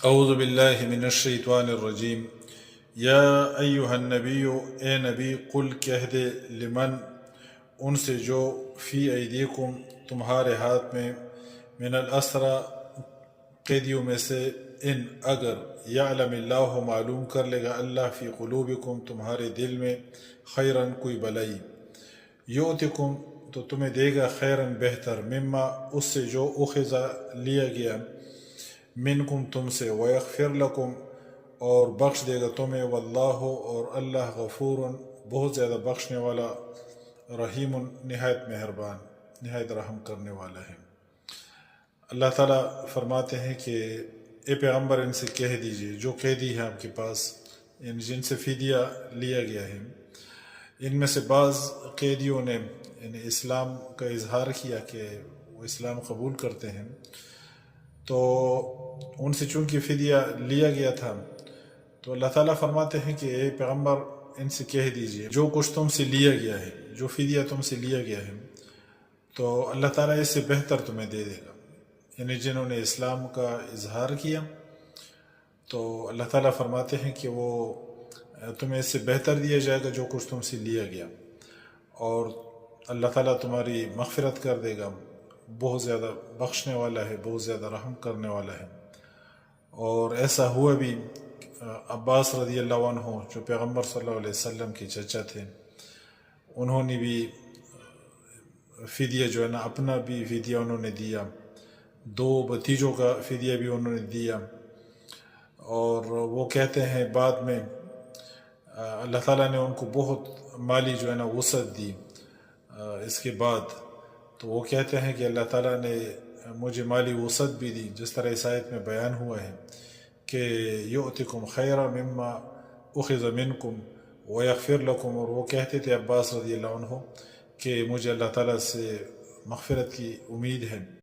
اعوذ باللہ من الشیطان الرجیم۔ یا ایہا النبی، اے نبی، قل کہہ دے، لمن ان سے جو فی ایدیکم تمہارے ہاتھ میں، من الاسرى قیدیوں میں سے، ان اگر، یعلم اللہ معلوم کر لے گا اللہ، فی قلوبکم تمہارے دل میں، خیرن کوئی بلائی، یؤتکم تو تمہیں دے گا، خیرن بہتر، مما اس سے جو اخذ لیا گیا، منکم تم سے، ویغفر لکم اور بخش دے گا تمہیں، واللہ اور اللہ، غفور بہت زیادہ بخشنے والا، رحیم نہایت مہربان، نہایت رحم کرنے والا ہے۔ اللہ تعالیٰ فرماتے ہیں کہ اے پیغمبر ان سے کہہ دیجئے، جو قیدی ہیں آپ کے پاس، یعنی جن سے فدیہ لیا گیا ہے، ان میں سے بعض قیدیوں نے یعنی اسلام کا اظہار کیا کہ وہ اسلام قبول کرتے ہیں، تو ان سے چونکہ فدیہ لیا گیا تھا، تو اللہ تعالیٰ فرماتے ہیں کہ اے پیغمبر ان سے کہہ دیجئے، جو کچھ تم سے لیا گیا ہے، جو فدیہ تم سے لیا گیا ہے، تو اللہ تعالیٰ اس سے بہتر تمہیں دے دے گا۔ یعنی جنہوں نے اسلام کا اظہار کیا، تو اللہ تعالیٰ فرماتے ہیں کہ وہ تمہیں اس سے بہتر دیا جائے گا جو کچھ تم سے لیا گیا، اور اللہ تعالیٰ تمہاری مغفرت کر دے گا، بہت زیادہ بخشنے والا ہے، بہت زیادہ رحم کرنے والا ہے۔ اور ایسا ہوا بھی، عباس رضی اللہ عنہ جو پیغمبر صلی اللہ علیہ وسلم کے چچا تھے، انہوں نے بھی فدیہ جو ہے نا، اپنا بھی فدیہ انہوں نے دیا، دو بھتیجوں کا فدیہ بھی انہوں نے دیا، اور وہ کہتے ہیں بعد میں اللہ تعالیٰ نے ان کو بہت مالی جو ہے نا وسعت دی اس کے بعد، تو وہ کہتے ہیں کہ اللہ تعالیٰ نے مجھے مالی وسعت بھی دی، جس طرح اس آیت میں بیان ہوا ہے کہ یؤتکم خیرا مما اخذ منکم ویغفر لکم، اور وہ کہتے تھے عباس رضی اللہ عنہ کہ مجھے اللہ تعالیٰ سے مغفرت کی امید ہے۔